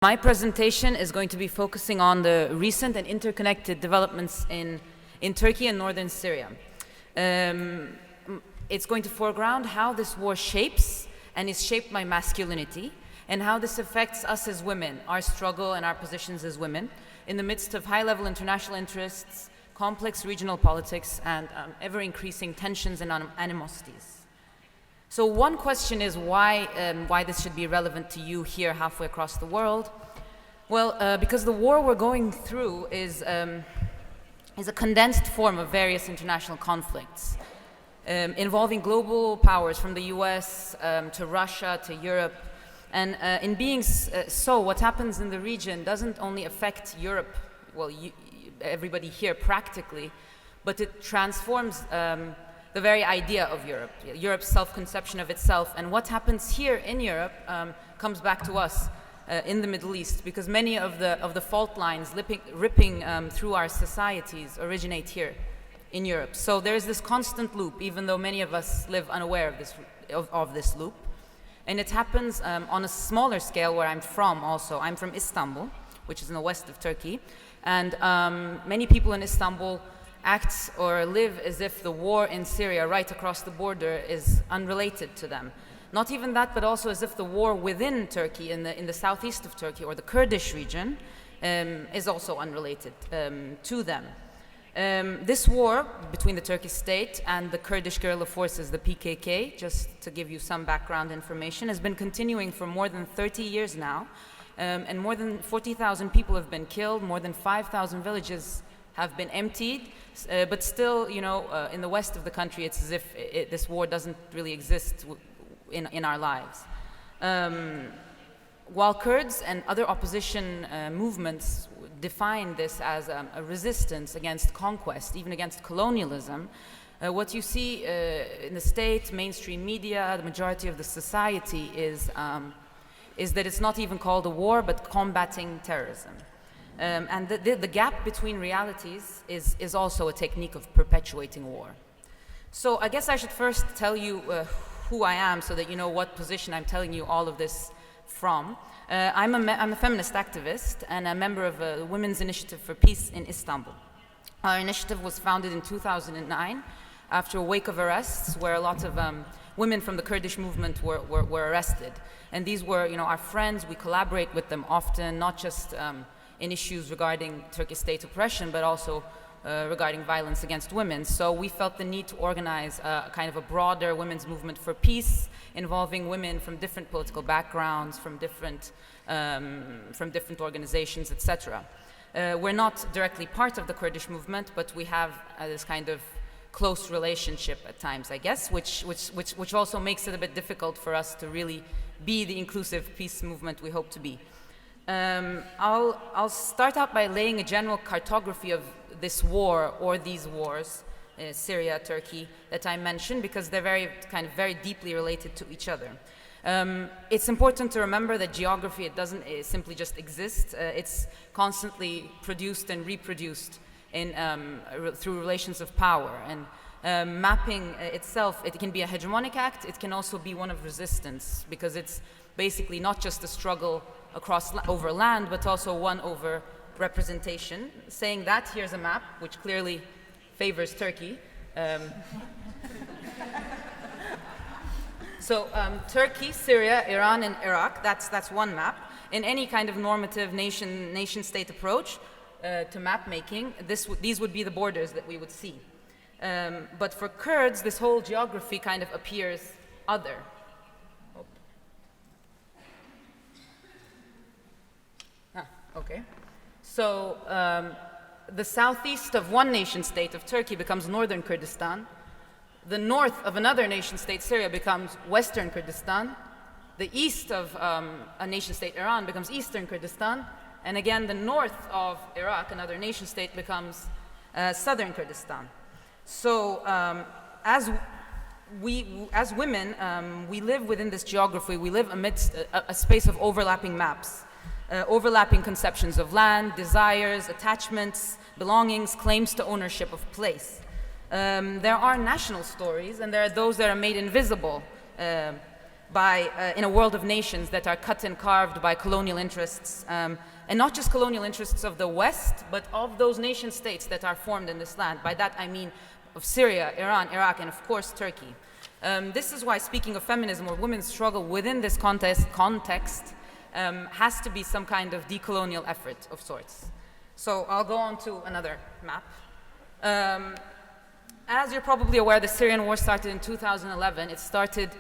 My presentation is going to be focusing on the recent and interconnected developments in Turkey and northern Syria. It's going to foreground how this war shapes and is shaped by masculinity, and how this affects us as women, our struggle and our positions as women, in the midst of high-level international interests, complex regional politics, and ever-increasing tensions and animosities. So one question is why this should be relevant to you here halfway across the world. Well, because the war we're going through is a condensed form of various international conflicts involving global powers from the US to Russia to Europe. And in being so, what happens in the region doesn't only affect Europe, well, everybody here practically, but it transforms the very idea of Europe, Europe's self-conception of itself. And what happens here in Europe comes back to us in the Middle East, because many of the fault lines ripping through our societies originate here in Europe. So there's this constant loop, even though many of us live unaware of this loop. And it happens on a smaller scale where I'm from also. I'm from Istanbul, which is in the west of Turkey. And many people in Istanbul act or live as if the war in Syria right across the border is unrelated to them. Not even that, but also as if the war within Turkey, in the southeast of Turkey, or the Kurdish region, is also unrelated to them. This war between the Turkish state and the Kurdish guerrilla forces, the PKK, just to give you some background information, has been continuing for more than 30 years now, and more than 40,000 people have been killed, more than 5,000 villages have been emptied, but still, you know, in the west of the country, it's as if this war doesn't really exist in our lives. While Kurds and other opposition movements define this as a resistance against conquest, even against colonialism, what you see in the state, mainstream media, the majority of the society is that it's not even called a war, but combating terrorism. And the gap between realities is also a technique of perpetuating war. So I guess I should first tell you who I am, so that you know what position I'm telling you all of this from. I'm a feminist activist and a member of a Women's Initiative for Peace in Istanbul. Our initiative was founded in 2009 after a wake of arrests where a lot of women from the Kurdish movement were arrested. And these were, you know, our friends. We collaborate with them often, not just in issues regarding Turkish state oppression, but also regarding violence against women. So we felt the need to organize a kind of a broader women's movement for peace, involving women from different political backgrounds, from different organizations, etc. We're not directly part of the Kurdish movement, but we have this kind of close relationship at times, I guess, which also makes it a bit difficult for us to really be the inclusive peace movement we hope to be. I'll start out by laying a general cartography of this war, or these wars, Syria, Turkey, that I mentioned, because they're very deeply related to each other. It's important to remember that geography, it doesn't simply just exist. It's constantly produced and reproduced through relations of power. And mapping itself, it can be a hegemonic act. It can also be one of resistance, because it's basically not just a struggle over land, but also one over representation. Saying that, here's a map which clearly favors Turkey. So Turkey, Syria, Iran, and Iraq, that's one map. In any kind of normative nation-state approach to map making, these would be the borders that we would see. But for Kurds, this whole geography kind of appears other. Okay. So the southeast of one nation-state of Turkey becomes northern Kurdistan. The north of another nation-state, Syria, becomes western Kurdistan. The east of a nation-state, Iran, becomes eastern Kurdistan. And again, the north of Iraq, another nation-state, becomes southern Kurdistan. So as women, we live within this geography. We live amidst a space of overlapping maps. Overlapping conceptions of land, desires, attachments, belongings, claims to ownership of place. There are national stories, and there are those that are made invisible in a world of nations that are cut and carved by colonial interests, and not just colonial interests of the West, but of those nation states that are formed in this land. By that I mean of Syria, Iran, Iraq, and of course Turkey. This is why speaking of feminism or women's struggle within this context has to be some kind of decolonial effort of sorts. So I'll go on to another map. As you're probably aware, the Syrian war started in 2011. It started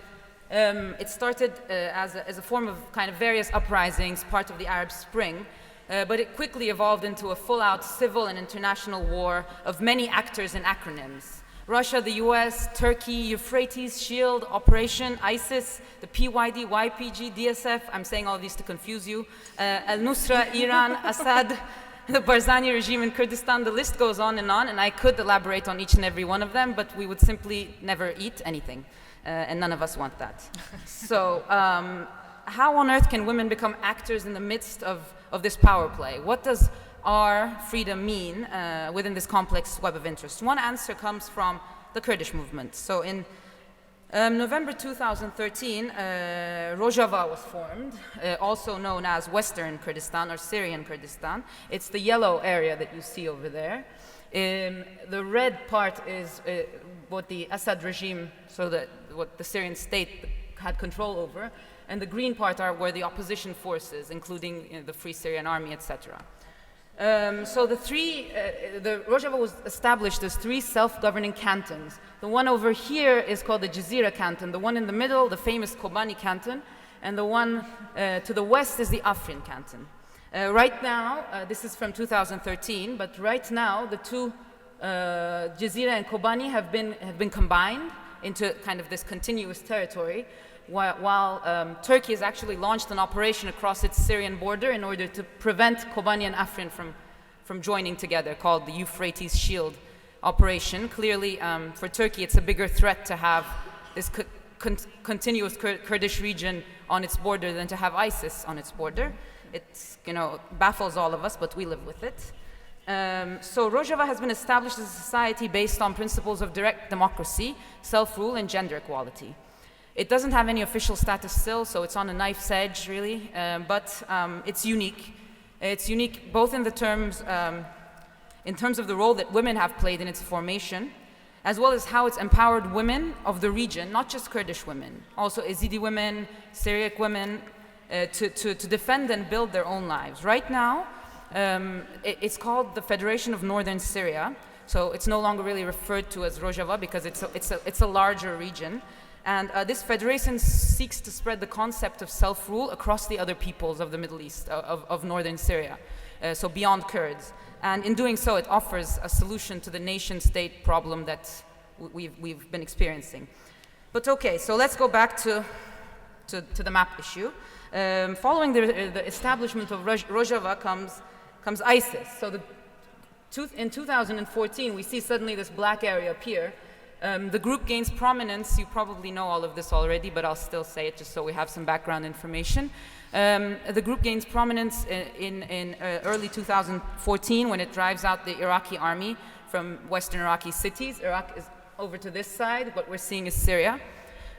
as a form of kind of various uprisings, part of the Arab Spring, but it quickly evolved into a full-out civil and international war of many actors and acronyms. Russia, the US, Turkey, Euphrates, SHIELD, Operation, ISIS, the PYD, YPG, DSF, I'm saying all of these to confuse you, Al-Nusra, Iran, Assad, the Barzani regime in Kurdistan, the list goes on, and I could elaborate on each and every one of them, but we would simply never eat anything, and none of us want that. So how on earth can women become actors in the midst of this power play? What does our freedom mean within this complex web of interest? One answer comes from the Kurdish movement. So in November 2013, Rojava was formed, also known as Western Kurdistan or Syrian Kurdistan. It's the yellow area that you see over there. The red part is what the Assad regime, what the Syrian state had control over, and the green part are where the opposition forces, including the Free Syrian Army, etc. So the Rojava was established as 3 self-governing cantons. The one over here is called the Jazeera Canton, the one in the middle, the famous Kobani Canton, and the one to the west is the Afrin Canton. Right now, this is from 2013, but right now the 2 Jazeera and Kobani have been combined into kind of this continuous territory, while Turkey has actually launched an operation across its Syrian border in order to prevent Kobani and Afrin from joining together, called the Euphrates Shield operation. Clearly, for Turkey, it's a bigger threat to have this continuous Kurdish region on its border than to have ISIS on its border. It baffles all of us, but we live with it. So Rojava has been established as a society based on principles of direct democracy, self-rule, and gender equality. It doesn't have any official status still, so it's on a knife's edge, really, but it's unique. It's unique both in terms of the role that women have played in its formation, as well as how it's empowered women of the region, not just Kurdish women, also Yazidi women, Syriac women, to defend and build their own lives. Right now, it's called the Federation of Northern Syria, so it's no longer really referred to as Rojava because it's a larger region. And this federation seeks to spread the concept of self-rule across the other peoples of the Middle East, of northern Syria, so beyond Kurds. And in doing so, it offers a solution to the nation-state problem that we've been experiencing. But okay, so let's go back to the map issue. Following the establishment of Rojava comes ISIS. So in 2014, we see suddenly this black area appear. The group gains prominence. You probably know all of this already, but I'll still say it just so we have some background information. The group gains prominence in early 2014 when it drives out the Iraqi army from western Iraqi cities. Iraq is over to this side. What we're seeing is Syria.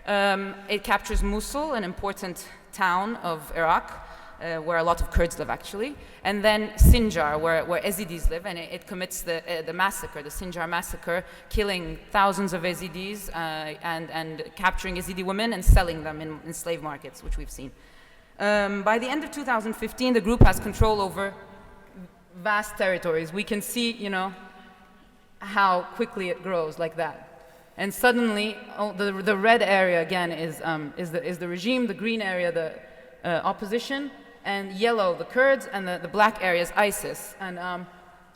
It captures Mosul, an important town of Iraq, where a lot of Kurds live, actually, and then Sinjar, where Yazidis live, and it commits the massacre, the Sinjar Massacre, killing thousands of Yazidis and capturing Yazidi women and selling them in slave markets, which we've seen. By the end of 2015, the group has control over vast territories. We can see, how quickly it grows like that. And suddenly, the red area again is the regime, the green area, the opposition, and yellow, the Kurds, and the black area is ISIS. And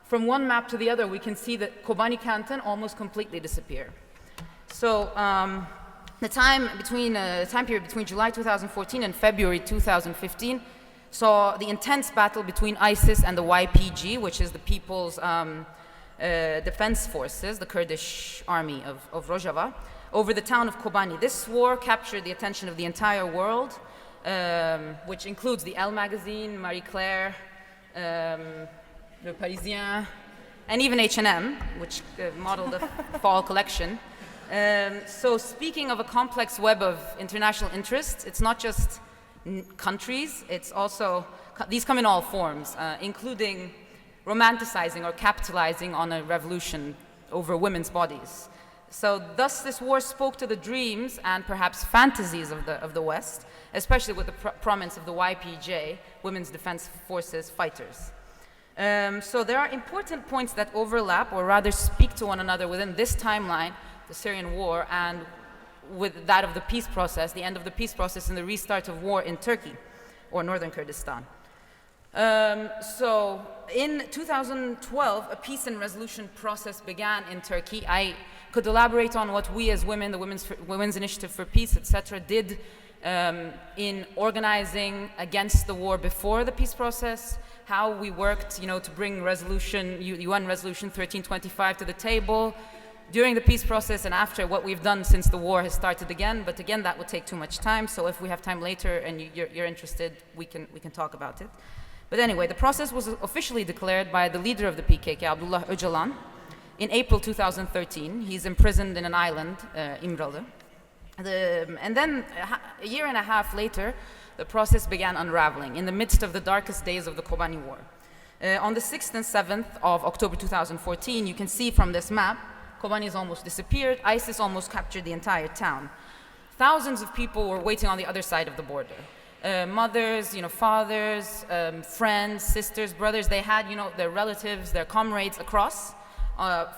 from one map to the other, we can see that Kobani Canton almost completely disappear. So the time period between July 2014 and February 2015 saw the intense battle between ISIS and the YPG, which is the People's Defense Forces, the Kurdish army of Rojava, over the town of Kobani. This war captured the attention of the entire world, which includes the Elle magazine, Marie Claire, Le Parisien, and even H&M, which modeled the fall collection. So speaking of a complex web of international interests, it's not just countries, it's also, these come in all forms, including romanticizing or capitalizing on a revolution over women's bodies. So thus this war spoke to the dreams and perhaps fantasies of the West, especially with the prominence of the YPJ, Women's Defense Forces fighters. So there are important points that overlap, or rather speak to one another within this timeline, the Syrian war, and with that of the peace process, the end of the peace process and the restart of war in Turkey, or northern Kurdistan. So in 2012, a peace and resolution process began in Turkey. I could elaborate on what we as women, the Women's Initiative for Peace, etc., did in organizing against the war before the peace process, how we worked, to bring UN Resolution 1325 to the table during the peace process, and after, what we've done since the war has started again. But again, that would take too much time. So if we have time later and you're interested, we can talk about it. But anyway, the process was officially declared by the leader of the PKK, Abdullah Öcalan, in April 2013. He's imprisoned in an island, İmralı. And then a year and a half later, the process began unraveling in the midst of the darkest days of the Kobani War. On the 6th and 7th of October 2014, you can see from this map, Kobani has almost disappeared. ISIS almost captured the entire town. Thousands of people were waiting on the other side of the border. Mothers, fathers, friends, sisters, brothers, they had, their relatives, their comrades across,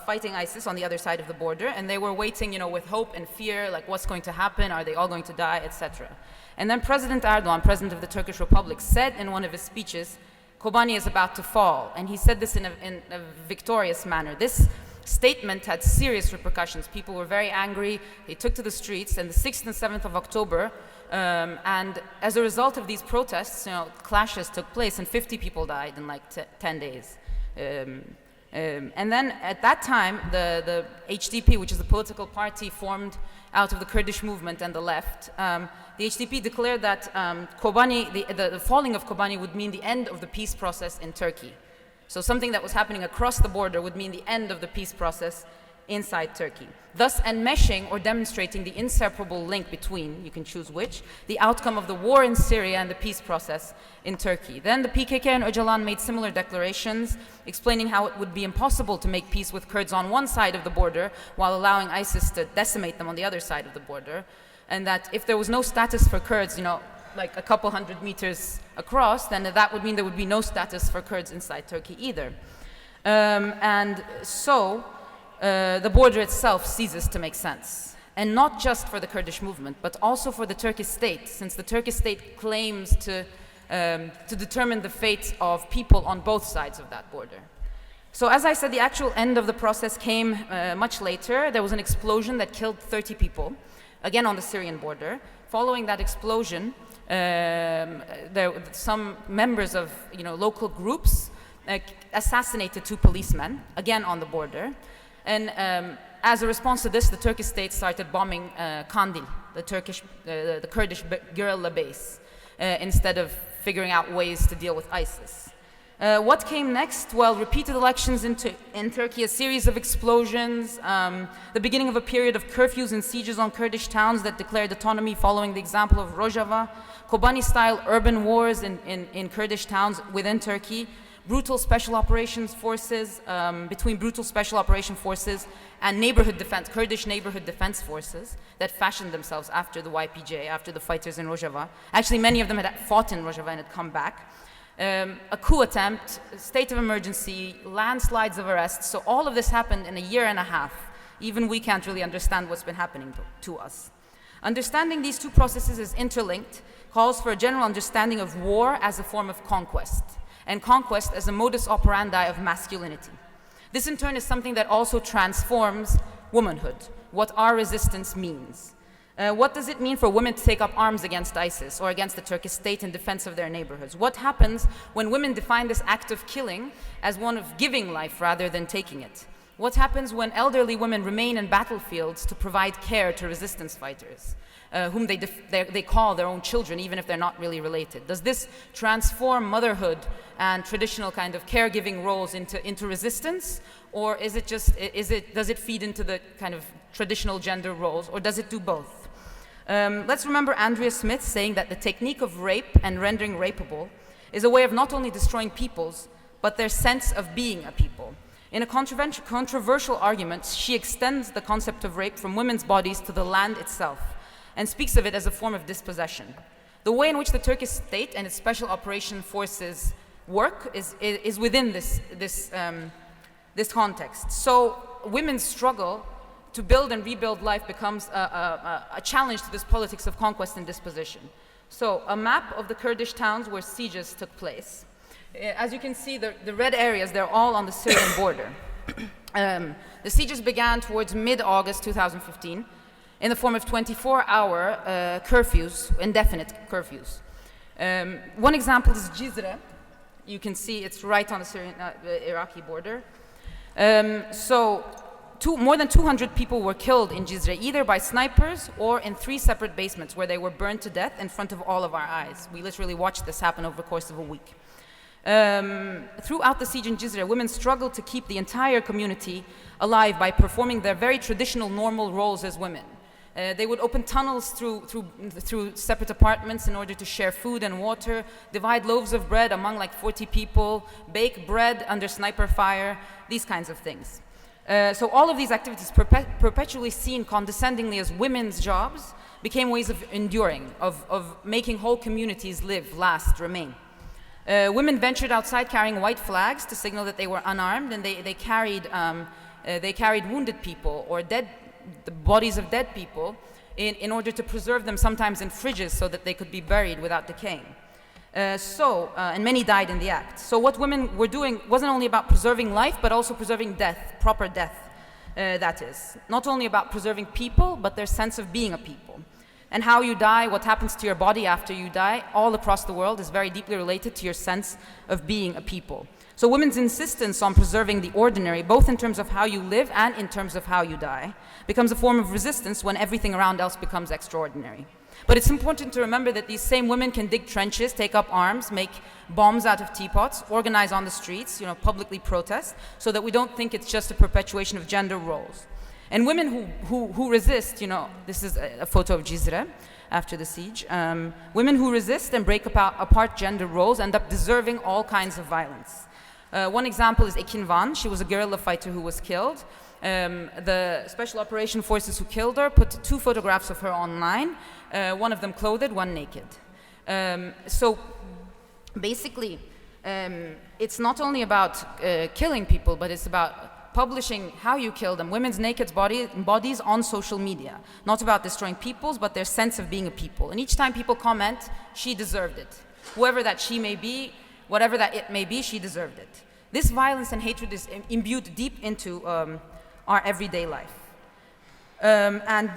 fighting ISIS on the other side of the border, and they were waiting, with hope and fear, like what's going to happen, are they all going to die, etc. And then President Erdogan, President of the Turkish Republic, said in one of his speeches, Kobani is about to fall, and he said this in a victorious manner. This statement had serious repercussions. People were very angry, they took to the streets, and the 6th and 7th of October, and as a result of these protests, clashes took place, and 50 people died in like 10 days. And then at that time, the HDP, which is a political party formed out of the Kurdish movement and the left, the HDP declared that the falling of Kobani would mean the end of the peace process in Turkey. So something that was happening across the border would mean the end of the peace process inside Turkey, thus enmeshing or demonstrating the inseparable link between, you can choose which, the outcome of the war in Syria and the peace process in Turkey. Then the PKK and Öcalan made similar declarations, explaining how it would be impossible to make peace with Kurds on one side of the border while allowing ISIS to decimate them on the other side of the border, and that if there was no status for Kurds, like a couple hundred meters across, then that would mean there would be no status for Kurds inside Turkey either. And so the border itself ceases to make sense. And not just for the Kurdish movement, but also for the Turkish state, since the Turkish state claims to determine the fate of people on both sides of that border. So as I said, the actual end of the process came much later. There was an explosion that killed 30 people, again on the Syrian border. Following that explosion, some members of local groups assassinated 2 policemen, again on the border. And as a response to this, the Turkish state started bombing Kandil, the Kurdish guerrilla base, instead of figuring out ways to deal with ISIS. What came next? Well, repeated elections in Turkey, a series of explosions, the beginning of a period of curfews and sieges on Kurdish towns that declared autonomy following the example of Rojava, Kobani-style urban wars in Kurdish towns within Turkey, brutal special operations forces, between brutal special operation forces and Kurdish neighborhood defense forces that fashioned themselves after the YPJ, after the fighters in Rojava. Actually, many of them had fought in Rojava and had come back. A coup attempt, state of emergency, landslides of arrests. So all of this happened in a year and a half. Even we can't really understand what's been happening to us. Understanding these 2 processes is interlinked calls for a general understanding of war as a form of conquest, and conquest as a modus operandi of masculinity. This in turn is something that also transforms womanhood, what our resistance means. What does it mean for women to take up arms against ISIS or against the Turkish state in defense of their neighborhoods? What happens when women define this act of killing as one of giving life rather than taking it? What happens when elderly women remain in battlefields to provide care to resistance fighters? whom they call their own children, even if they're not really related? Does this transform motherhood and traditional kind of caregiving roles into resistance? Or is it does it feed into the kind of traditional gender roles, or does it do both? Let's remember Andrea Smith saying that the technique of rape and rendering rapeable is a way of not only destroying peoples, but their sense of being a people. In a controversial argument, she extends the concept of rape from women's bodies to the land itself, and speaks of it as a form of dispossession. The way in which the Turkish state and its special operation forces work is within this context. So women's struggle to build and rebuild life becomes a challenge to this politics of conquest and disposition. So a map of the Kurdish towns where sieges took place. As you can see, the red areas, they're all on the Syrian border. The sieges began towards mid-August 2015 in the form of 24-hour curfews, indefinite curfews. One example is Cizre. You can see it's right on the Syrian-Iraqi border. More than 200 people were killed in Cizre, either by snipers or in 3 separate basements where they were burned to death in front of all of our eyes. We literally watched this happen over the course of a week. Throughout the siege in Cizre, women struggled to keep the entire community alive by performing their very traditional normal roles as women. They would open tunnels through separate apartments in order to share food and water, divide loaves of bread among like 40 people, bake bread under sniper fire, these kinds of things. So all of these activities, perpetually seen condescendingly as women's jobs, became ways of enduring, of making whole communities live, last, remain. Women ventured outside carrying white flags to signal that they were unarmed, and they carried wounded people or the bodies of dead people in order to preserve them, sometimes in fridges, so that they could be buried without decaying. And many died in the act. So what women were doing wasn't only about preserving life, but also preserving death, proper death, that is. Not only about preserving people, but their sense of being a people. And how you die, what happens to your body after you die, all across the world is very deeply related to your sense of being a people. So women's insistence on preserving the ordinary, both in terms of how you live and in terms of how you die, becomes a form of resistance when everything around else becomes extraordinary. But it's important to remember that these same women can dig trenches, take up arms, make bombs out of teapots, organize on the streets, publicly protest, so that we don't think it's just a perpetuation of gender roles. And women who resist, this is a photo of Cizre after the siege. Women who resist and break apart gender roles end up deserving all kinds of violence. One example is Ekin Van. She was a guerrilla fighter who was killed. The special operation forces who killed her put 2 photographs of her online, one of them clothed, one naked. So basically, it's not only about killing people, but it's about publishing how you kill them, women's naked bodies on social media. Not about destroying peoples, but their sense of being a people. And each time people comment, she deserved it. Whoever that she may be, whatever that it may be, she deserved it. This violence and hatred is imbued deep into our everyday life. And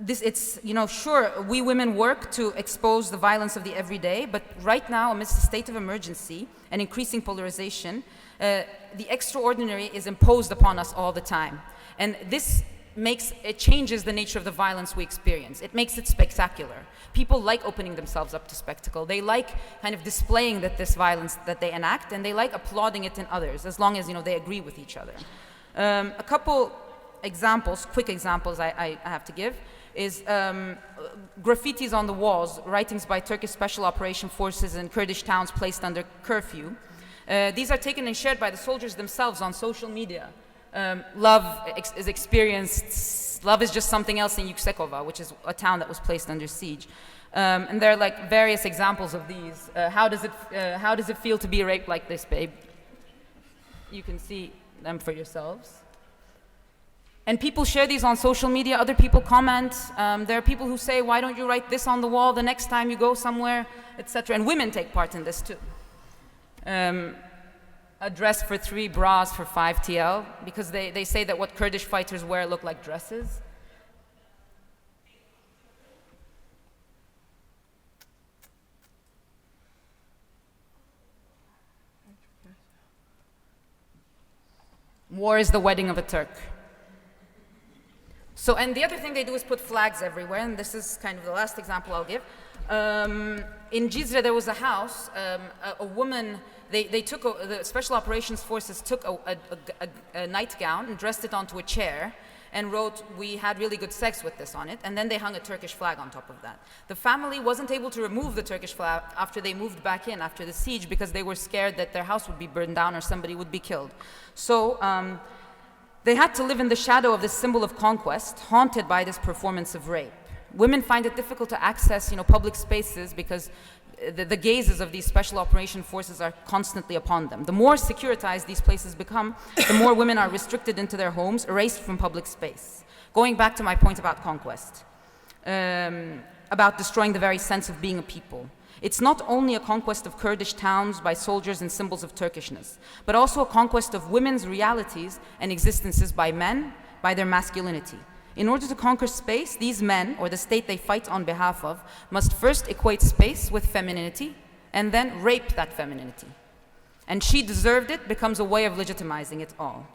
it's, sure, we women work to expose the violence of the everyday, but right now, amidst a state of emergency and increasing polarization, the extraordinary is imposed upon us all the time. And this changes the nature of the violence we experience. It makes it spectacular. People like opening themselves up to spectacle. They like kind of displaying this violence that they enact, and they like applauding it in others, as long as, they agree with each other. A couple examples, quick examples I have to give, is graffitis on the walls, writings by Turkish special operation forces in Kurdish towns placed under curfew. These are taken and shared by the soldiers themselves on social media. Love is experienced, love is just something else in Yüksekova, which is a town that was placed under siege. And there are like various examples of these. How does it feel to be raped like this, babe? You can see them for yourselves. And people share these on social media, other people comment. There are people who say, why don't you write this on the wall the next time you go somewhere, etc. And women take part in this too. A dress for 3, bras for 5 TL, because they say that what Kurdish fighters wear look like dresses. War is the wedding of a Turk. So, and the other thing they do is put flags everywhere, and this is kind of the last example I'll give. In Jizre, there was a house, a woman, they took, the Special Operations Forces took a nightgown and dressed it onto a chair and wrote, "We had really good sex with this" on it, and then they hung a Turkish flag on top of that. The family wasn't able to remove the Turkish flag after they moved back in after the siege because they were scared that their house would be burned down or somebody would be killed. So they had to live in the shadow of this symbol of conquest, haunted by this performance of rape. Women find it difficult to access, public spaces because the gazes of these special operation forces are constantly upon them. The more securitized these places become, the more women are restricted into their homes, erased from public space. Going back to my point about conquest, about destroying the very sense of being a people. It's not only a conquest of Kurdish towns by soldiers and symbols of Turkishness, but also a conquest of women's realities and existences by men, by their masculinity. In order to conquer space, these men, or the state they fight on behalf of, must first equate space with femininity and then rape that femininity. And "she deserved it" becomes a way of legitimizing it all.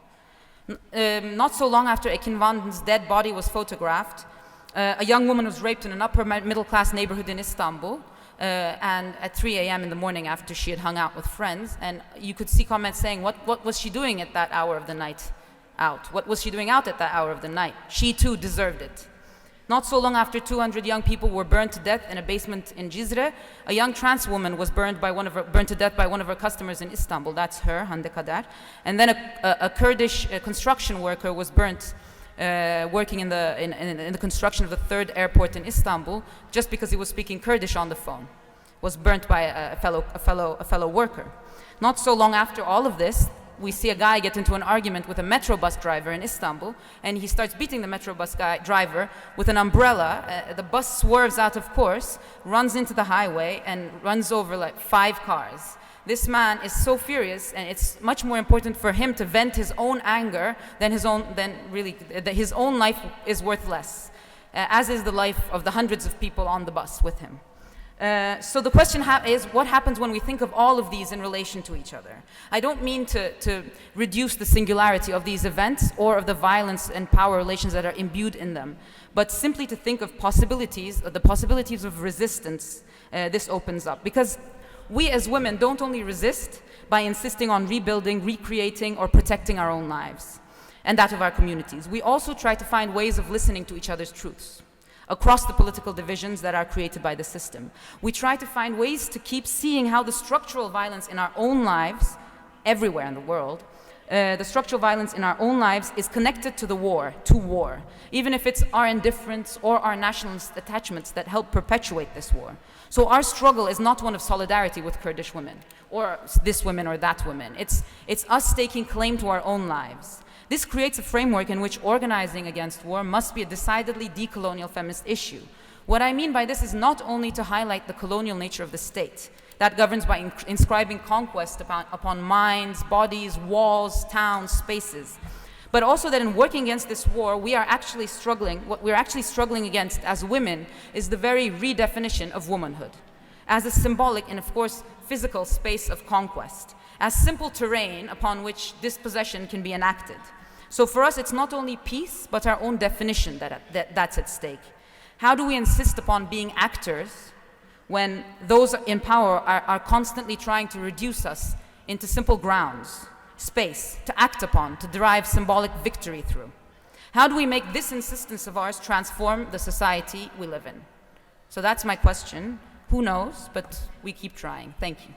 Not so long after Ekin Vanden's dead body was photographed, a young woman was raped in an upper middle class neighborhood in Istanbul, and at 3 a.m. in the morning after she had hung out with friends. And you could see comments saying, what was she doing at that hour of the night out? What was she doing out at that hour of the night? She too deserved it. Not so long after 200 young people were burned to death in a basement in Cizre, a young trans woman was burned to death by one of her customers in Istanbul. That's her, Hande Kader. And then a Kurdish construction worker was burnt working in the construction of the third airport in Istanbul just because he was speaking Kurdish on the phone. Was burnt by a fellow worker. Not so long after all of this, we see a guy get into an argument with a metro bus driver in Istanbul, and he starts beating the metro bus driver with an umbrella. The bus swerves out of course, runs into the highway, and runs over like 5 cars. This man is so furious, and it's much more important for him to vent his own anger than his own life is worth less, as is the life of the hundreds of people on the bus with him. So the question is, what happens when we think of all of these in relation to each other? I don't mean to reduce the singularity of these events or of the violence and power relations that are imbued in them, but simply to think of the possibilities of resistance this opens up. Because we as women don't only resist by insisting on rebuilding, recreating, or protecting our own lives and that of our communities. We also try to find ways of listening to each other's truths across the political divisions that are created by the system. We try to find ways to keep seeing how the structural violence in our own lives, everywhere in the world, the structural violence in our own lives is connected to war, even if it's our indifference or our nationalist attachments that help perpetuate this war. So our struggle is not one of solidarity with Kurdish women, or this woman or that woman. It's us staking claim to our own lives. This creates a framework in which organizing against war must be a decidedly decolonial feminist issue. What I mean by this is not only to highlight the colonial nature of the state that governs by inscribing conquest upon minds, bodies, walls, towns, spaces, but also that in working against this war, what we're actually struggling against as women is the very redefinition of womanhood as a symbolic and, of course, physical space of conquest, as simple terrain upon which dispossession can be enacted. So for us, it's not only peace, but our own definition that's at stake. How do we insist upon being actors when those in power are constantly trying to reduce us into simple grounds, space, to act upon, to derive symbolic victory through? How do we make this insistence of ours transform the society we live in? So that's my question. Who knows? But we keep trying. Thank you.